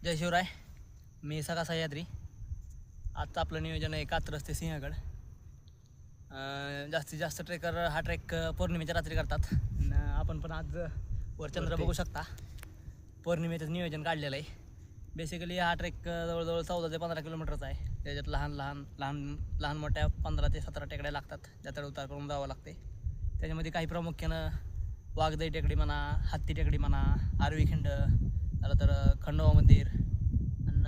जय शिवराय. मी सगळा सह्याद्री. आजचं आपलं नियोजन आहे कात्रज ते सिंहगड. जास्तीत जास्त ट्रेकर हा ट्रेक पौर्णिमेच्या रात्री करतात. आपण पण आज वरचंद्र बघू शकता. पौर्णिमेचं नियोजन काढलेलं आहे. बेसिकली हा ट्रेक जवळजवळ 14 ते 15 किलोमीटरचा आहे. त्याच्यात लहान मोठ्या 15 ते 17 टेकड्या लागतात. त्या चढ उतार करून जावं लागते. त्याच्यामध्ये काही प्रामुख्यानं वाघदई टेकडी म्हणा, हत्ती टेकडी म्हणा, आरवीखिंड, त्याला तर खंडोबा मंदिर आणि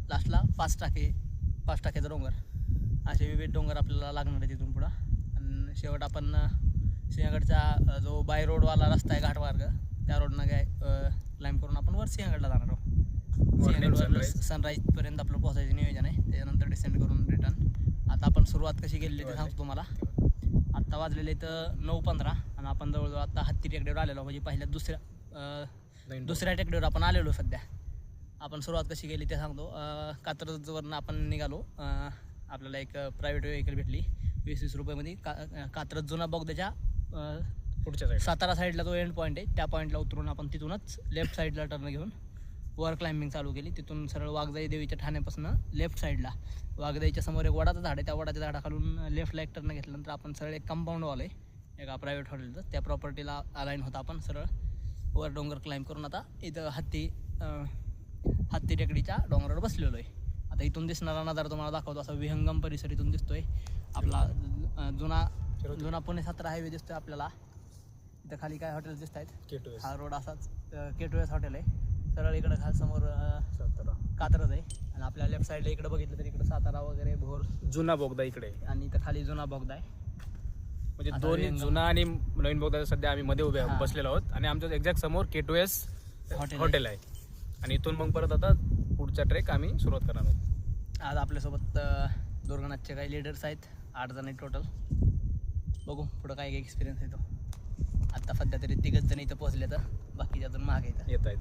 लास्टला 5 टाकेचा डोंगर, असे विविध डोंगर आपल्याला लागणार आहे तिथून पुढं. आणि शेवट आपण सिंहगडचा जो बाय रोडवाला रस्ता आहे घाटमार्ग, त्या रोडनं क्लाइंब करून आपण वर सिंहगडला जाणार आहोत. सिंहगडवर सनराईजपर्यंत आपलं पोहोचायचं नियोजन आहे. त्याच्यानंतर डिसेंड करून रिटर्न. आता आपण सुरुवात कशी केलेली ते सांगतो तुम्हाला. आत्ता वाजलेले तर 9:15 आणि आपण जवळजवळ आता हत्ती टेकडीवर आलेलो. म्हणजे पहिल्या दुसऱ्या टेकडीवर आपण आलेलो. सध्या आपण सुरुवात कशी केली ते सांगतो. कात्रजवरनं आपण निघालो. आपल्याला एक प्रायव्हेट व्हेकल भेटली 20-20 रुपयामध्ये. कात्रज जुना बोगद्याच्या पुढच्या साईड सातारा साईडला जो एंड पॉईंट आहे त्या पॉईंटला उतरून आपण तिथूनच लेफ्ट साईडला टर्न घेऊन वर क्लाइम्बिंग चालू केली. तिथून सरळ वाघजाई देवीच्या ठाण्यापासून लेफ्ट साईडला वाघजाईच्या समोर एक वडाचं झाड आहे. त्या वडाच्या झाडाखालून लेफ्टला एक टर्न घेतल्यानंतर आपण सरळ एक कंपाऊंड वॉल आहे एका प्रायव्हेट हॉटेलचं, त्या प्रॉपर्टीला अलाईन होता. आपण सरळ वर डोंगर क्लाइंब करून आता इथं हत्ती टेकडीच्या डोंगरावर बसलेलो आहे. आता इथून दिसणारा नजारा तुम्हाला दाखवतो. असा विहंगम परिसर इथून दिसतोय. आपला जुना पुणे 17 हायवे दिसतोय आपल्याला. इथं खाली काय हॉटेल्स दिसत आहेत. हा रोड असाच K2S हॉटेल आहे. सरळ इकडं खाल समोर कात्रज आहे. आणि आपल्या लेफ्ट साईडला इकडे बघितलं तर इकडं सातारा वगैरे भोर जुना बोगदा इकडे. आणि इथं खाली जुना बोगदा आहे. म्हणजे दोन्ही जुना आणि नवीन बोगदा सध्या आम्ही मध्ये उभे बसलेलो आहोत. आणि आमच्या एक्झॅक्ट समोर K2S हॉटेल आहे. आणि इथून मग परत आता पुढचा ट्रेक आम्ही सुरुवात करणार आहोत. आज आपल्यासोबत दुर्गनाथचे काही लीडर्स आहेत. 8 जण आहेत टोटल. बघू पुढं काय एक्सपिरियन्स येतो. आत्ता सध्या तरी 3 जण इथं पोहोचले, तर बाकीच्या अजून मागे येत आहेत.